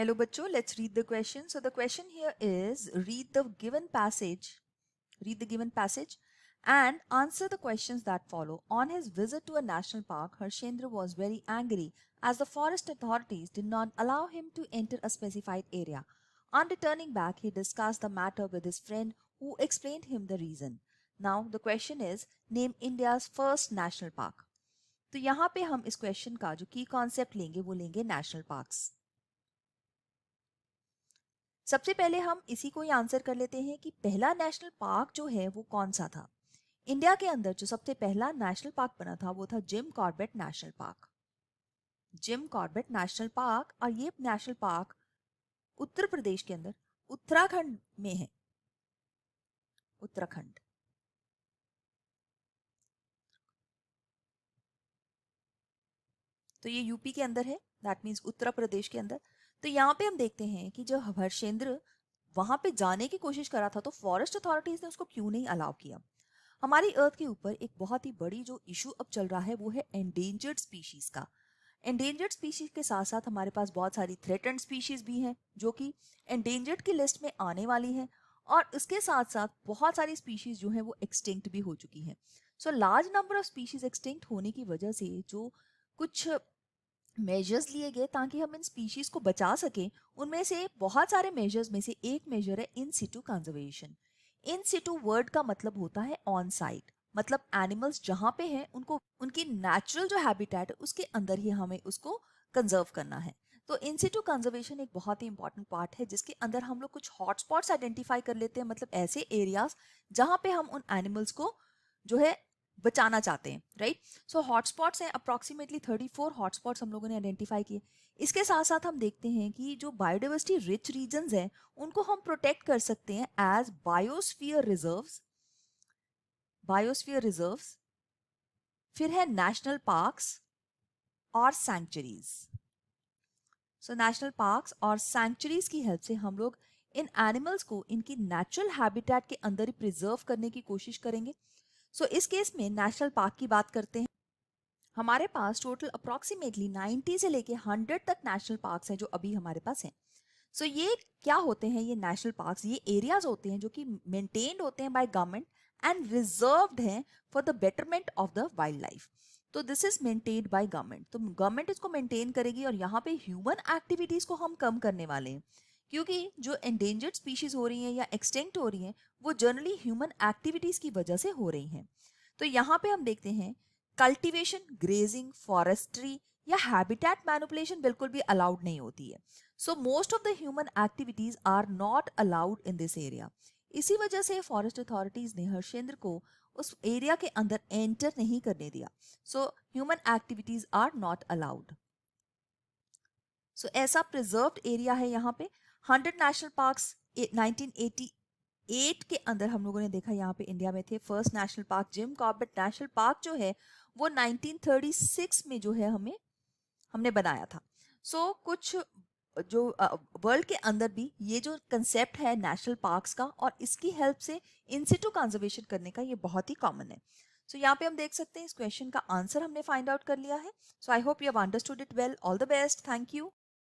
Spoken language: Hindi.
Hello bachcho, let's read the question. So the question here is read the given passage and answer the questions that follow. On his visit to a national park, Harshendra was very angry as the forest authorities did not allow him to enter a specified area. On returning back, he discussed the matter with his friend who explained him the reason. Now the question is name India's first national park. तो यहाँ पे हम इस क्वेश्चन का जो की कॉन्सेप्ट लेंगे वो लेंगे नेशनल पार्क्स। सबसे पहले हम इसी को ही आंसर कर लेते हैं कि पहला नेशनल पार्क जो है वो कौन सा था। इंडिया के अंदर जो सबसे पहला नेशनल पार्क बना था वो था Jim Corbett national park. Jim Corbett national park, और ये नेशनल पार्क उत्तर प्रदेश के अंदर उत्तराखंड में है। उत्तराखंड, तो ये यूपी के अंदर है, दैट मीन्स उत्तर प्रदेश के अंदर। तो यहाँ पे हम देखते हैं कि जो हर्षेंद्र वहां पे जाने की कोशिश करा था तो फॉरेस्ट अथॉरिटीज ने उसको क्यों नहीं अलाउ किया। हमारी अर्थ के ऊपर एक बहुत ही बड़ी जो इशू अब चल रहा है वो है एंडेंजर्ड स्पीशीज का। एंडेंजर्ड स्पीशीज के साथ साथ हमारे पास बहुत सारी थ्रेटन्ड स्पीशीज भी हैं जो कि एंडेंजर्ड की लिस्ट में आने वाली हैं, और इसके साथ साथ बहुत सारी स्पीशीज जो हैं वो एक्सटिंक्ट भी हो चुकी हैं। So large number of species extinct होने की वजह से जो कुछ मेजर्स लिए गए ताकि हम इन स्पीशीज को बचा सकें, उनमें से बहुत सारे मेजर्स में से एक मेजर है इन सिटू कंजर्वेशन। इन सिटू वर्ड का मतलब होता है ऑन साइट, मतलब एनिमल्स जहां पे हैं उनको उनकी नेचुरल जो हैबिटेट है उसके अंदर ही हमें उसको कंजर्व करना है। तो इन सिटू कंजर्वेशन एक बहुत ही इंपॉर्टेंट पार्ट है जिसके अंदर हम लोग कुछ हॉटस्पॉट्स आइडेंटिफाई कर लेते हैं, मतलब ऐसे एरियाज जहां पे हम उन एनिमल्स को जो है बचाना चाहते हैं, राइट। सो हॉटस्पॉट्स हैं, अप्रॉक्सीमेटली 34 हॉटस्पॉट्स हम लोगों ने आइडेंटिफाई किए। इसके साथ साथ हम देखते हैं कि जो बायोडाइवर्सिटी रिच रीजन्स हैं उनको हम प्रोटेक्ट कर सकते हैं एज बायोस्फीयर रिजर्व्स। फिर है नेशनल पार्क्स और सैंक्चुरीज। सो नेशनल पार्क्स और सैंक्चुरीज की हेल्प से हम लोग इन एनिमल्स को इनकी नेचुरल हैबिटेट के अंदर ही प्रिजर्व करने की कोशिश करेंगे। सो इस केस में नेशनल पार्क की बात करते हैं। हमारे पास टोटल अप्रॉक्सीमेटली 90 से लेके 100 तक नेशनल पार्क्स हैं जो अभी हमारे पास हैं। सो ये क्या होते हैं, ये नेशनल पार्क्स ये एरियाज होते हैं जो कि मेंटेन्ड होते हैं बाय गवर्नमेंट एंड रिजर्व्ड हैं for the betterment of the wildlife. तो this is maintained by government, तो गवर्नमेंट इसको मेंटेन करेगी और यहाँ पे ह्यूमन एक्टिविटीज को हम कम करने वाले हैं, क्योंकि जो एंडेंजर्ड स्पीशीज हो रही हैं या एक्सटिंक्ट हो रही हैं वो जनरली ह्यूमन एक्टिविटीज की वजह से हो रही हैं। तो यहाँ पे हम देखते हैं कल्टीवेशन, ग्रेजिंग, फॉरेस्ट्री या हैबिटेट मैनिपुलेशन बिल्कुल भी अलाउड नहीं होती है। So most of the human activities are not allowed in this area. इसी वजह से फॉरेस्ट अथॉरिटीज ने हर्षेंद्र को उस एरिया के अंदर एंटर नहीं करने दिया। So human activities are not allowed. So ऐसा प्रिजर्व्ड एरिया है यहाँ पे। 100 नेशनल पार्क्स 1988 के अंदर हम लोगों ने देखा यहाँ पे इंडिया में थे। First national park Jim Corbett national park जो है वो 1936 में जो है हमने बनाया था। सो कुछ जो वर्ल्ड के अंदर भी ये जो कंसेप्ट है नेशनल पार्क्स का और इसकी हेल्प से इन सिटू कंजर्वेशन करने का ये बहुत ही कॉमन है। सो यहाँ पे हम देख सकते हैं इस क्वेश्चन का आंसर हमने फाइंड आउट कर लिया है। So I hope you have understood it well. All the best, thank you.